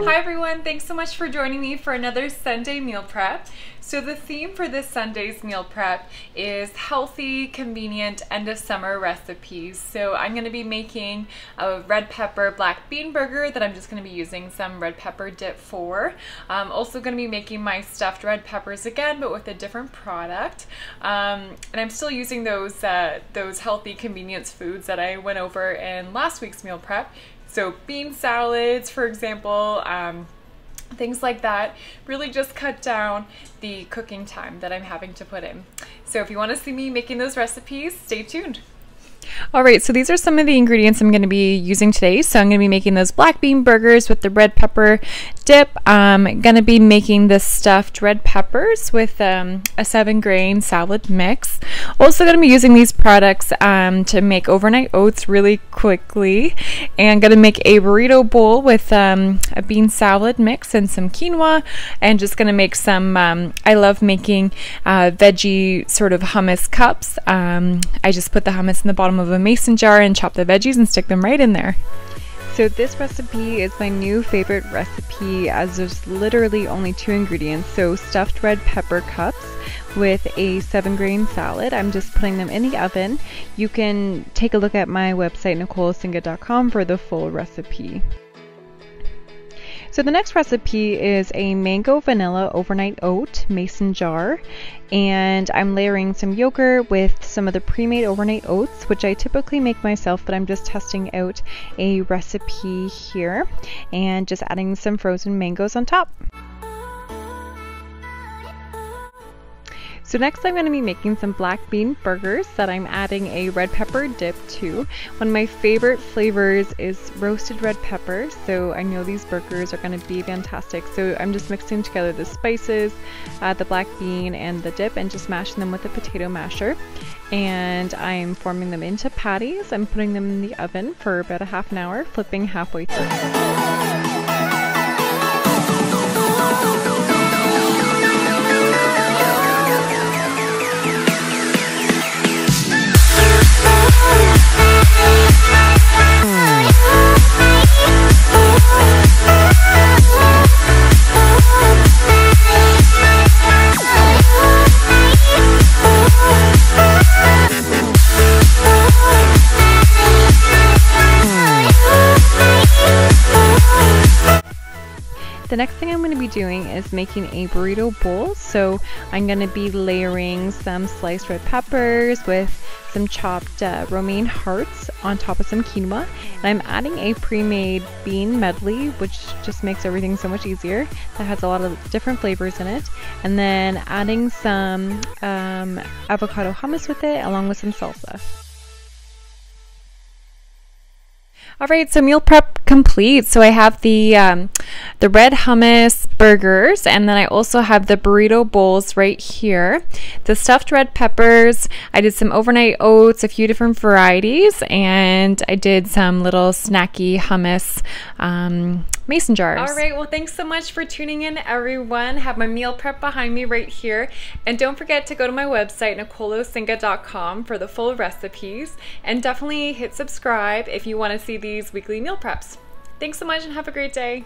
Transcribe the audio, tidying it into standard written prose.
Hi everyone, thanks so much for joining me for another Sunday meal prep. So the theme for this Sunday's meal prep is healthy, convenient, end of summer recipes. So I'm going to be making a red pepper black bean burger that I'm just going to be using some red pepper dip for. I'm also going to be making my stuffed red peppers again, but with a different product. And I'm still using those healthy convenience foods that I went over in last week's meal prep. So bean salads, for example, things like that. Really just cut down the cooking time that I'm having to put in. So if you want to see me making those recipes, stay tuned. Alright, so these are some of the ingredients I'm going to be using today. So I'm going to be making those black bean burgers with the red pepper dip. I'm going to be making the stuffed red peppers with a 7-grain salad mix. Also going to be using these products to make overnight oats really quickly. And going to make a burrito bowl with a bean salad mix and some quinoa. And just going to make some, I love making veggie sort of hummus cups. I just put the hummus in the bottom of a mason jar and chop the veggies and stick them right in there. So this recipe is my new favorite recipe, as there's literally only 2 ingredients. So stuffed red pepper cups with a 7-grain salad. I'm just putting them in the oven. You can take a look at my website NicoleSinga.com for the full recipe. So the next recipe is a mango vanilla overnight oat mason jar, and I'm layering some yogurt with some of the pre-made overnight oats, which I typically make myself, but I'm just testing out a recipe here and just adding some frozen mangoes on top. So next I'm going to be making some black bean burgers that I'm adding a red pepper dip to. One of my favorite flavors is roasted red pepper, so I know these burgers are going to be fantastic. So I'm just mixing together the spices, the black bean and the dip, and just mashing them with a potato masher. And I'm forming them into patties. I'm putting them in the oven for about a half an hour, flipping halfway through. The next thing I'm going to be doing is making a burrito bowl. So I'm going to be layering some sliced red peppers with some chopped romaine hearts on top of some quinoa. And I'm adding a pre-made bean medley, which just makes everything so much easier. That has a lot of different flavors in it. And then adding some avocado hummus with it, along with some salsa. Alright, so meal prep complete. So I have the red hummus burgers, and then I also have the burrito bowls right here. The stuffed red peppers, I did some overnight oats, a few different varieties, and I did some little snacky hummus mason jars. Alright, well thanks so much for tuning in everyone. Have my meal prep behind me right here. And don't forget to go to my website NicoleSinga.com for the full recipes. And definitely hit subscribe if you want to see these weekly meal preps. Thanks so much and have a great day.